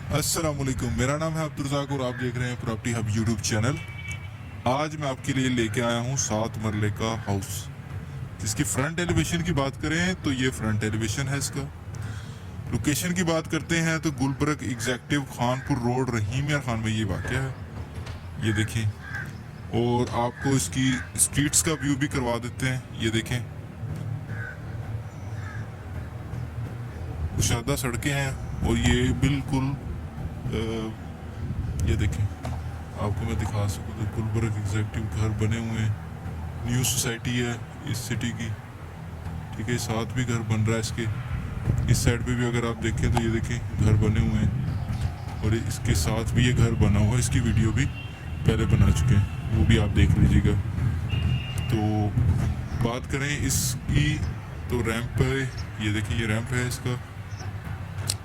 अस्सलाम वालेकुम, मेरा नाम है अब्दुल रज़ाक और आप देख रहे हैं प्रॉपर्टी हब यूट्यूब चैनल। आज मैं आपके लिए लेके आया हूँ 7 मरले का हाउस, जिसकी फ्रंट एलिवेशन की बात करें तो ये फ्रंट एलिवेशन है इसका। लोकेशन की बात करते हैं तो गुलबर्ग एग्जेक्टिव खानपुर रोड रहीम यार खान में ये वाक़या है, ये देखें। और आपको इसकी स्ट्रीट्स का व्यू भी करवा देते हैं, ये देखें। कुशादा सड़कें हैं और ये बिल्कुल ये देखें, आपको मैं दिखा सकूँ तो गुलबर्ग एग्जेक्टिव घर बने हुए हैं। न्यू सोसाइटी है इस सिटी की, ठीक है। साथ भी घर बन रहा है इसके, इस साइड पे भी अगर आप देखें तो ये देखें घर बने हुए हैं। और इसके साथ भी ये घर बना हुआ है, इसकी वीडियो भी पहले बना चुके हैं, वो भी आप देख लीजिएगा। तो बात करें इसकी तो रैंप है, ये देखिए ये रैंप है इसका,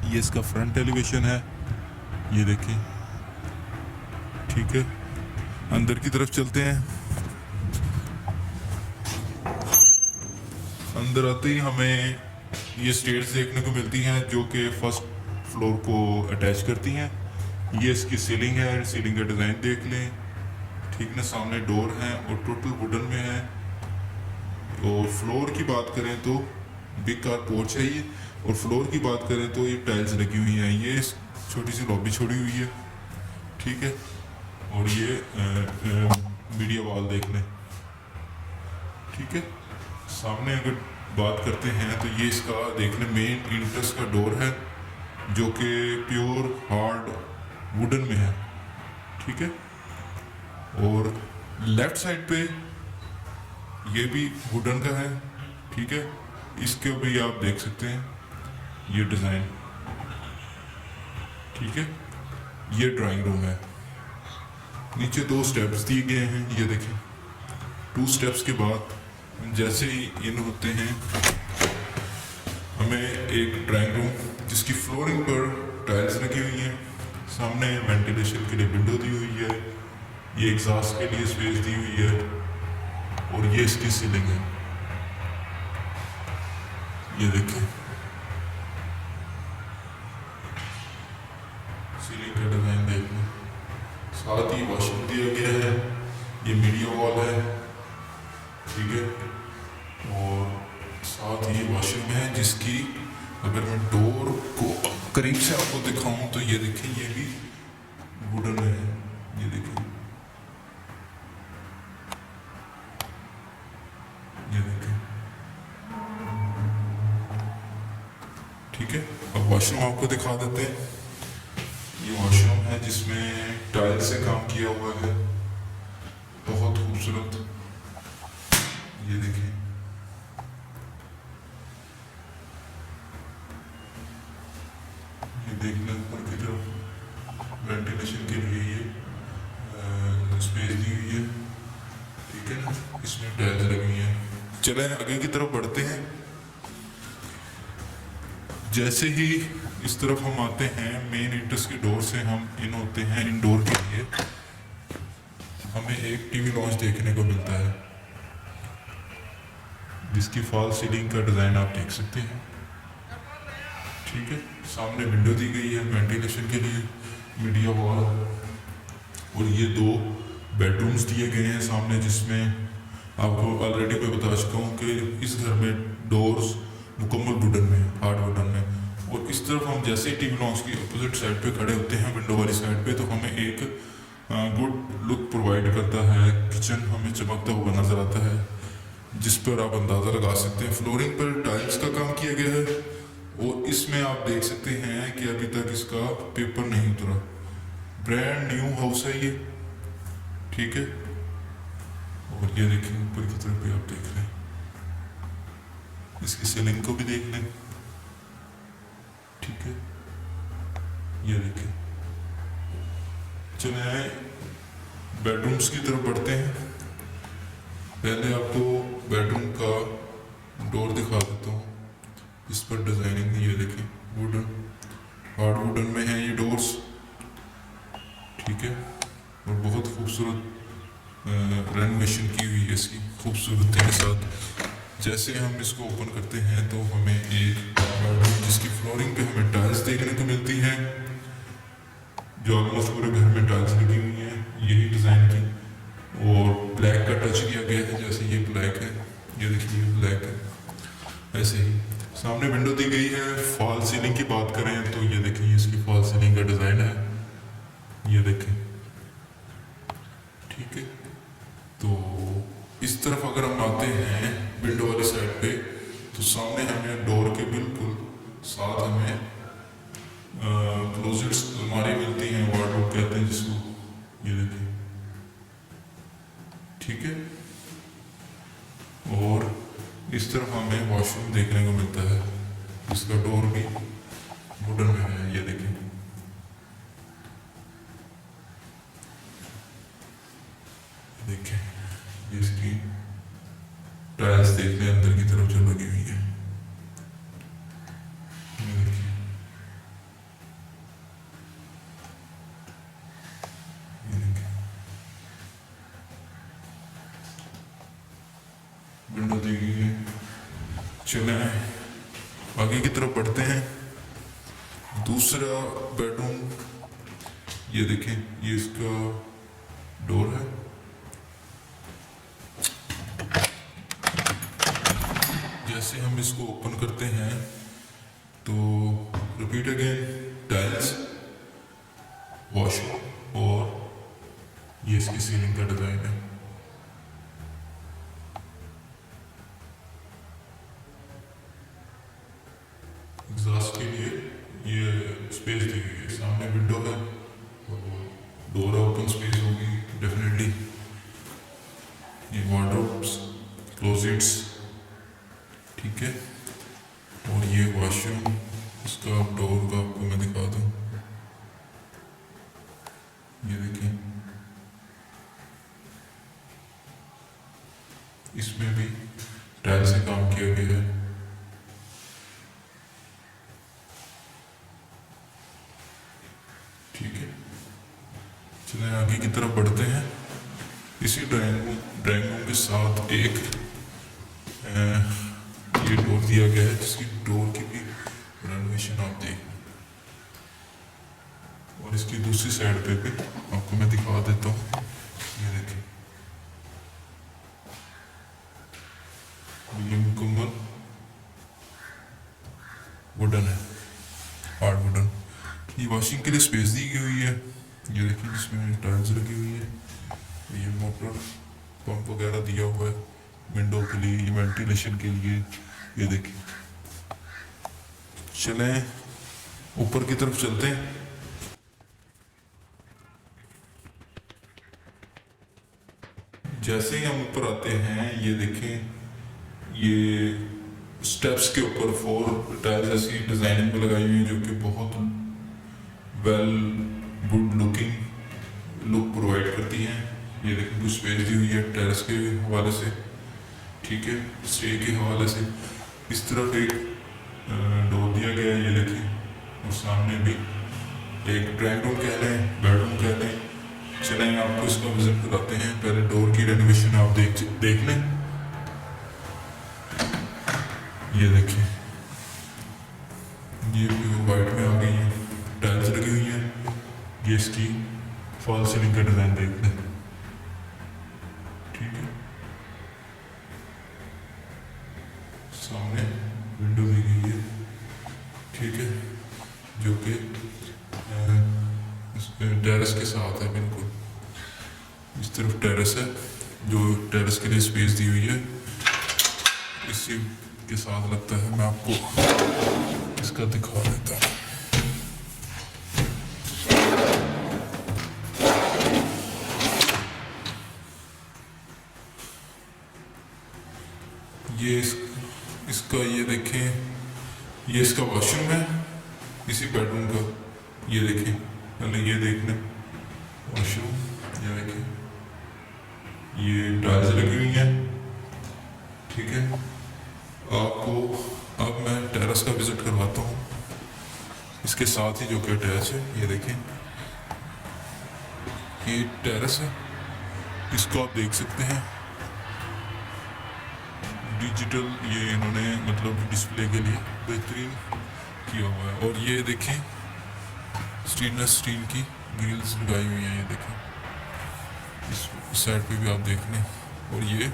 ये इसका फ्रंट एलिवेशन है, ये देखें, ठीक है। अंदर की तरफ चलते हैं। अंदर आते ही हमें ये स्टेयर्स देखने को मिलती हैं जो कि फर्स्ट फ्लोर को अटैच करती हैं। ये इसकी सीलिंग है, सीलिंग का डिज़ाइन देख लें, ठीक ना। सामने डोर हैं और टोटल वुडन में है। और फ्लोर की बात करें तो बिग कार पोर्च है ये, और फ्लोर की बात करें तो ये टाइल्स लगी हुई हैं। ये छोटी सी लॉबी छोड़ी हुई है, ठीक है। और ये मीडिया वॉल देख लें, ठीक है। सामने अगर बात करते हैं तो ये इसका देख लें मेन इंट्रेंस का डोर है जो कि प्योर हार्ड वुडन में है, ठीक है। और लेफ्ट साइड पे ये भी वुडन का है, ठीक है। इसके भी आप देख सकते हैं ये डिज़ाइन, ठीक है। ये ड्राइंग रूम है। नीचे 2 स्टेप्स दिए गए हैं, ये देखें। 2 स्टेप्स के बाद जैसे ही इन होते हैं हमें एक ड्राइंग रूम जिसकी फ्लोरिंग पर टाइल्स लगी हुई हैं, सामने वेंटिलेशन के लिए विंडो दी हुई है, ये एग्जॉस्ट के लिए स्पेस दी हुई है, और ये इसकी सीलिंग है, ये देखें। सीलिंग का डिजाइन देख लें। साथ ही वॉशरूम दिया गया है, ये मीडिया वॉल है, ठीक है। और साथ ही वॉशरूम है जिसकी अगर मैं डोर को करीब से आपको दिखाऊं तो ये देखें, ये भी वुडन है, ये देखें, ये देखें, ठीक है। अब वॉशरूम आपको दिखा देते हैं। ये वॉशरूम है जिसमें टाइल्स से काम किया हुआ है, बहुत खूबसूरत, ये देखें। ये देख लें ऊपर की तरफ वेंटिलेशन के लिए ये स्पेस दी हुई है, ठीक है ना। इसमें टाइल्स लगी हुई है। चलें आगे की तरफ बढ़ते हैं। जैसे ही इस तरफ हम आते हैं मेन एंट्रेंस के डोर से हम इन होते हैं इंडोर के लिए, हमें एक टीवी लॉन्च देखने को मिलता है जिसकी फॉल सीलिंग का डिज़ाइन आप देख सकते हैं, ठीक है। सामने विंडो दी गई है वेंटिलेशन के लिए, मीडिया वॉल, और ये 2 बेडरूम्स दिए गए हैं सामने, जिसमें आपको ऑलरेडी मैं बता चुका हूँ कि इस घर में डोर्स मुकम्मल वुडन में, हार्ड वुडन में। और इस तरफ हम जैसे ही टीवी लॉन्च की अपोजिट साइड पे खड़े होते हैं विंडो वाली साइड पे, तो हमें एक गुड लुक प्रोवाइड करता है। किचन हमें चमकता हुआ नजर आता है, जिस पर आप अंदाज़ा लगा सकते हैं। फ्लोरिंग पर टाइल्स का काम किया गया है, और इसमें आप देख सकते हैं कि अभी तक इसका पेपर नहीं उतरा, ब्रांड न्यू हाउस है ये, ठीक है। और ये देखें ऊपर की तरफ भी आप देख लें, इसकी सीलिंग को भी देख लें, ठीक है। ये देखें। चलिए बेडरूम्स की तरफ बढ़ते हैं। पहले आपको बेडरूम का डोर दिखा देता हूँ, इस पर डिजाइनिंग ये देखें, वुडन, हार्ड वुडन में है ये डोर्स, ठीक है। और बहुत खूबसूरत रेनोवेशन की हुई है इसकी खूबसूरती के साथ। जैसे हम इसको ओपन करते हैं तो हमें एक बेडरूम जिसकी फ्लोरिंग पे हमें टाइल्स देखने को मिलती हैं, क्लोजेट्स अलमारी मिलती हैं, वार्डरोब कहते हैं जिसको, ये देखिए, ठीक है। और इस तरफ हमें वॉशरूम देखने को मिलता है, इसका डोर भी वुडन में है, ये देखिए। देखिए ये इसकी टाइल्स देख लें अंदर की तरफ जो लगी हुई है, ये देखिए, ये देखिए विंडो दी गई है। चले आगे की तरफ बढ़ते हैं। दूसरा बेडरूम, ये देखें, ये इसका डोर है। जैसे हम इसको ओपन करते हैं तो रिपीट अगेन, टाइल्स, वॉशरूम, और ये इसकी सीलिंग का डिजाइन है। एग्जॉस्ट के लिए ये स्पेस दी गई है, सामने विंडो है और डोर ओपन स्पेस होगी डेफिनेटली। ये वार्डरोब्स, क्लोजेट्स, ठीक है। और ये वॉशरूम, इसका डोर का आपको मैं दिखा दूँ, ये देखिए, इसमें भी टाइल से काम किया गया है। ठीक है, चलिए आगे की तरफ बढ़ते हैं। इसी ड्राइंग रूम के साथ एक ये डोर दिया गया है, जिसकी डोर की भी रेनोवेशन आप देख, और इसकी दूसरी साइड पे भी आपको मैं दिखा देता हूँ, ये देखिए, ये मुकम्मल वुडन है, हार्ड वुडन। ये वॉशिंग के लिए स्पेस दी गई हुई है, ये देखिए, जिसमें टाइल्स लगी हुई है। ये मोटर पंप वगैरह दिया हुआ है विंडो के लिए, ये वेंटिलेशन के लिए, ये देखिए। चलें ऊपर की तरफ चलते हैं। जैसे ही हम ऊपर आते हैं, ये देखें, ये स्टेप्स के ऊपर 4 टाइल्स ऐसी डिजाइनिंग में लगाई हुई है, जो कि बहुत well good looking look provide करती हैं। ये देखें, कुछ स्पेस दी हुई है टेरेस के हवाले से, ठीक है, स्टे के हवाले से। इस तरफ एक डोर दिया गया है, ये देखिए, और सामने भी एक ड्राइंग रूम कह लें, बेडरूम कह लें। चलें आपको इसका विजिट कराते हैं। पहले डोर की रेनोवेशन आप देख लें। ये देखिए, ये वाइट में आ गई है, टाइल्स लगी हुई है। ये इसकी फॉल सीलिंग का डिजाइन देख लें, ठीक है। सामने विंडो दी गई है, ठीक है, जो कि टेरेस के साथ है बिल्कुल। इस तरफ टेरेस है, जो टेरेस के लिए स्पेस दी हुई है, इसी के साथ लगता है। मैं आपको इसका दिखा देता हूँ। ये इसका ये देखें, ये इसका वॉशरूम है इसी बेडरूम का। ये देखें, पहले ये देख लें वॉशरूम, ये देखें, ये टाइल्स लगी हुई हैं, ठीक है। आपको अब मैं टेरेस का विजिट करवाता हूँ, इसके साथ ही जो कि अटैच है। ये देखें, ये टेरेस है, इसको आप देख सकते हैं। डिजिटल ये इन्होंने मतलब डिस्प्ले के लिए बेहतरीन किया हुआ है। और ये देखें, स्टेनलेस स्टील की ग्रिल्स लगाई हुई हैं, ये देखें, इस साइड पे भी आप देख लें। और ये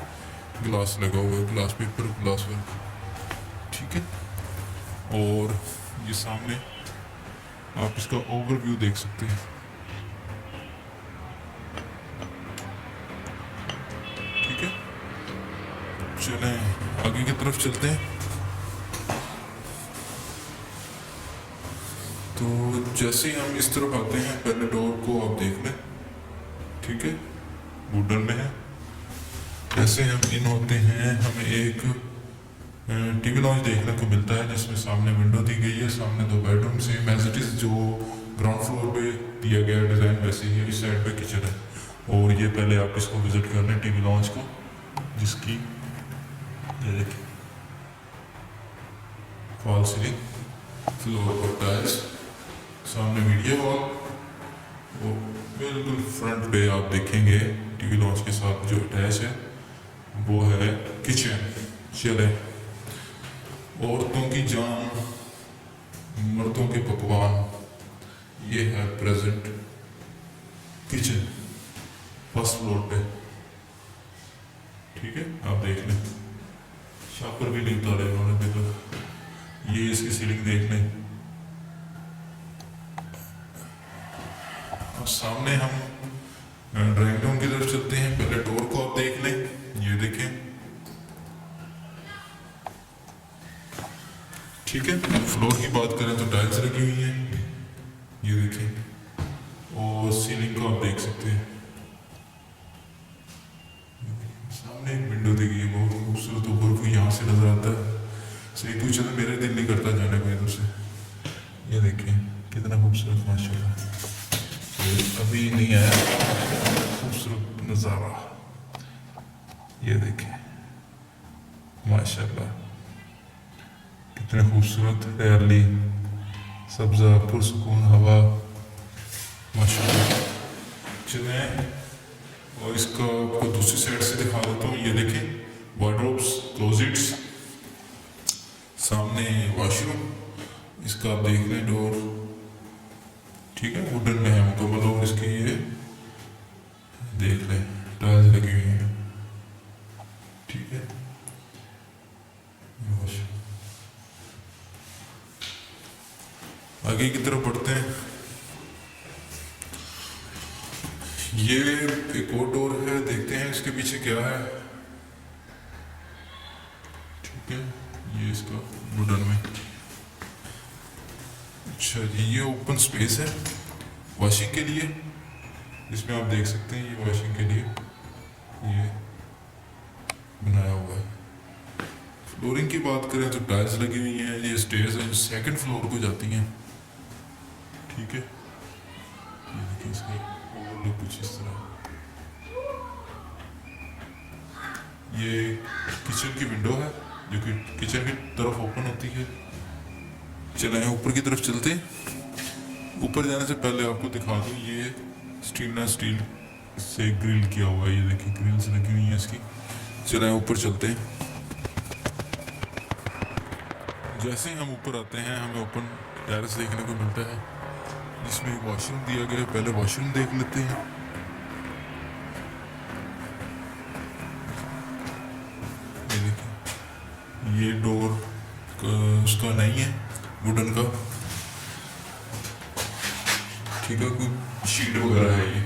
ग्लास लगा हुआ है, ग्लास पेपर, ग्लास वर्क, ठीक है। और ये सामने आप इसका ओवरव्यू देख सकते हैं, ठीक है। चलें आगे की तरफ चलते हैं। तो जैसे ही हम इस तरफ आते हैं, पहले डोर को आप देख लें, ठीक है, वुडन में है। जैसे हम इन होते हैं, हमें एक टीवी लॉन्च देखने को मिलता है जिसमें सामने विंडो दी गई है, सामने 2 bedroom, same as it is जो ग्राउंड फ्लोर पे दिया गया डिज़ाइन वैसे ही इस साइड पे किचन है। और ये पहले आप इसको विजिट कर लें टीवी लॉन्च को, जिसकी ये देखिए फॉल सीलिंग, फ्लोर पर टाइल्स, सामने मीडिया वॉल, वो बिल्कुल फ्रंट पे आप देखेंगे टीवी लॉन्च के साथ जो अटैच है वो है किचन। चले, औरतों की जान मर्दों के पकवान, ये है प्रेजेंट किचन फर्स्ट फ्लोर पे, ठीक है, आप देख लें। शापर भी नहीं उतारे उन्होंने देखो। ये इसकी सीलिंग देख लें। और सामने हम ड्राइंग रूम की तरफ चलते हैं। पहले डोर को आप देख लें, ये देखें, ठीक है। फ्लोर की बात करें तो टाइल्स लगी हुई हैं, ये देखें, और सीलिंग को आप देख सकते हैं। सामने एक विंडो दी गई है, बहुत खूबसूरत, ऊपर को यहाँ से नजर आता है। सही पूछे तो मेरे दिल नहीं करता जाने को इधर से। ये देखें कितना खूबसूरत, माशाल्लाह, अभी नहीं आया खूबसूरत नज़ारा, ये देखें माशाल्लाह, कितने खूबसूरत हरियाली, सब्जा, पुरसुकून हवा, माशाल्लाह। चलें और इसका आपको दूसरी साइड से दिखा देता हूँ। ये देखें वार्डरोब्स, क्लोजेट्स, सामने वॉशरूम, इसका आप देख लें डोर, ठीक है, वुडन में है मुकम्मल। और इसकी ये देख लें टाइल्स लगी हुई है, ठीक है। आगे की तरफ बढ़ते हैं। ये एक और डोर है, देखते हैं इसके पीछे क्या है, ठीक है। ये इसका वुडन में, अच्छा जी, ये ओपन स्पेस है वॉशिंग के लिए, जिसमें आप देख सकते हैं ये वॉशिंग के लिए ये बनाया हुआ है। फ्लोरिंग की बात करें तो टाइल्स लगी हुई हैं। ये स्टेयर्स हैं जो सेकंड फ्लोर को जाती हैं, ठीक है। ये देखिए इसका ओवरलुक कुछ इस तरह। ये किचन की विंडो है जो कि किचन की तरफ ओपन होती है। चलें ऊपर की तरफ चलते हैं। ऊपर जाने से पहले आपको दिखा दूँ, ये स्टेनलेस स्टील से ग्रिल किया हुआ है, ये देखिए ग्रिल्स लगी हुई हैं इसकी। चलें ऊपर चलते हैं। जैसे ही हम ऊपर आते हैं, हमें ओपन टेरेस देखने को मिलता है जिसमें एक वॉशरूम दिया गया है। पहले वॉशरूम देख लेते हैं। ये देखिए, ये डोर उसका नहीं है, वुडन का, ठीक है, कोई शीट वगैरह है ये,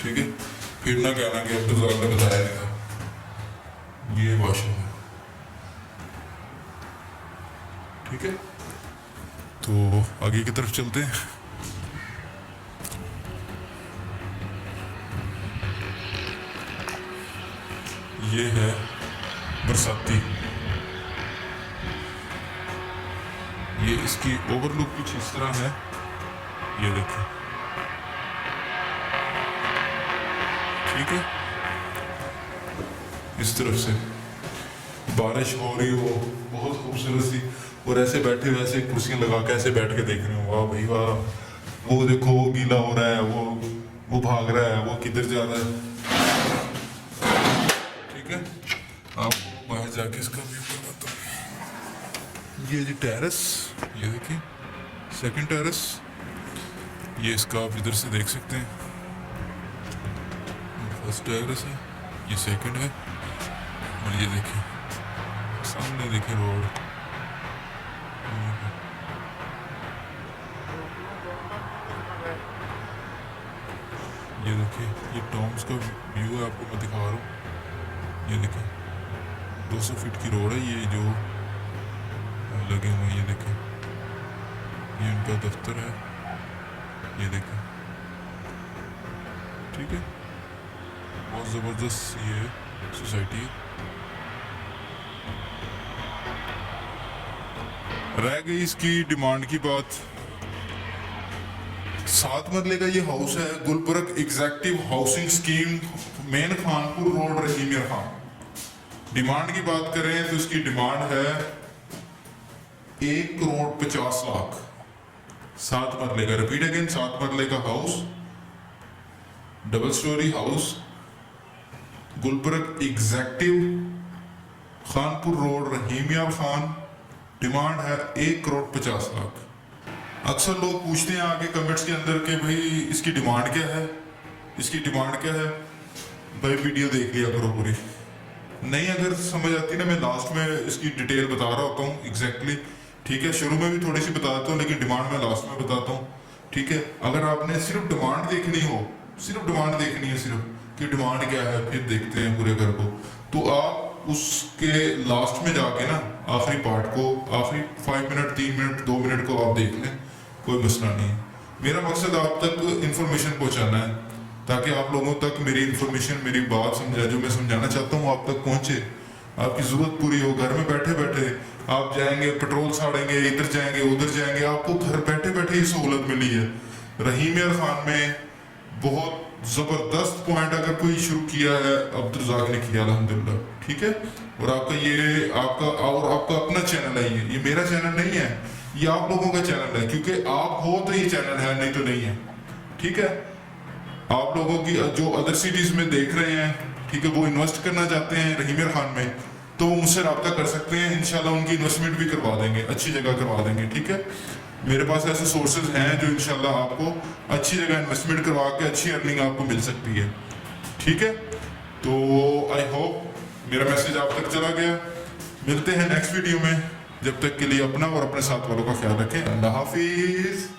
ठीक है। फिर ना कहना कि अब तो ने बताया नहीं था। ये वॉशरूम है, ठीक है। तो आगे की तरफ चलते हैं। ये है बरसाती, ये इसकी ओवरलुक कुछ इस तरह है, ये देखिए, ठीक है। इस तरफ से बारिश हो रही हो, बहुत खूबसूरत सी, और ऐसे बैठे हुए ऐसे कुर्सियां लगा के ऐसे बैठ के देख रहे हो, वाह भाई वाह, वो देखो वो गीला हो रहा है, वो भाग रहा है, वो किधर जा रहा है, ठीक है। आप बाहर जाके इसका व्यू करवाता हूँ। ये जी टेरेस, ये देखिए सेकंड टेरेस, ये इसका आप इधर से देख सकते हैं, फर्स्ट टेरेस है, ये सेकंड है, और ये देखिए सामने देखिए रोड, ये देखिए ये टॉम्स का व्यू है, आपको मैं दिखा रहा हूँ। ये देखिए 200 फीट की रोड है ये जो लगे हुए हैं, ये देखिए ये इनका दफ्तर है, ये देखें, ठीक है, बहुत ज़बरदस्त ये सोसाइटी है। रह गई इसकी डिमांड की बात। 7 मरले का ये हाउस है, Gulberg executive housing scheme, main Khanpur road, Rahim Yar Khan. Demand की बात करें तो इसकी डिमांड है 1,50,00,000। 7 मरले का, रिपीट अगेन, 7 मरले का house, double storey house, Gulberg executive, Khanpur road, Rahim Yar Khan. Demand है 1,50,00,000। अक्सर लोग पूछते हैं आगे कमेंट्स के अंदर कि भाई इसकी डिमांड क्या है, इसकी डिमांड क्या है। भाई वीडियो देख लिया करो पूरी, नहीं अगर समझ आती ना मैं लास्ट में इसकी डिटेल बता रहा होता हूँ एग्जैक्टली, ठीक है। शुरू में भी थोड़ी सी बताता हूँ लेकिन डिमांड मैं लास्ट में बताता हूँ, ठीक है। अगर आपने सिर्फ डिमांड देखनी हो, सिर्फ डिमांड देखनी है, सिर्फ कि डिमांड क्या है, फिर देखते हैं पूरे घर को, तो आप उसके लास्ट में जाके ना आखिरी पार्ट को, आखिरी 5 मिनट, 3 मिनट, 2 मिनट को आप देख लें, कोई मसला नहीं है। मेरा मकसद आप तक इंफॉर्मेशन पहुंचाना है ताकि आप लोगों तक मेरी इंफॉर्मेशन, मेरी बात समझा, जो मैं समझाना चाहता हूँ आप तक पहुंचे, आपकी जरूरत पूरी हो। घर में बैठे बैठे आप जाएंगे, पेट्रोल साड़ेंगे, इधर जाएंगे उधर जाएंगे, आपको घर बैठे बैठे ही सहूलत मिली है। रहीमिया खान में बहुत जबरदस्त पॉइंट अगर कोई शुरू किया है अब्दुल रज़ाक ने किया, अल्हम्दुलिल्लाह, ठीक है। और आपका ये आपका अपना चैनल है, ये मेरा चैनल नहीं है, ये आप लोगों का चैनल है, क्योंकि आप हो तो ये चैनल है, नहीं तो नहीं है, ठीक है। आप लोगों की जो अदर सिटीज में देख रहे हैं, ठीक है, वो इन्वेस्ट करना चाहते हैं रहीमिया खान में, तो वो मुझसे रब्ता कर सकते हैं, इंशाल्लाह उनकी इन्वेस्टमेंट भी करवा देंगे, अच्छी जगह करवा देंगे, ठीक है। मेरे पास ऐसे सोर्सेज हैं जो इंशाल्लाह आपको अच्छी जगह इन्वेस्टमेंट करवा के अच्छी अर्निंग आपको मिल सकती है, ठीक है। तो आई होप मेरा मैसेज आप तक चला गया। मिलते हैं नेक्स्ट वीडियो में, जब तक के लिए अपना और अपने साथ वालों का ख्याल रखें। अल्लाह हाफिज।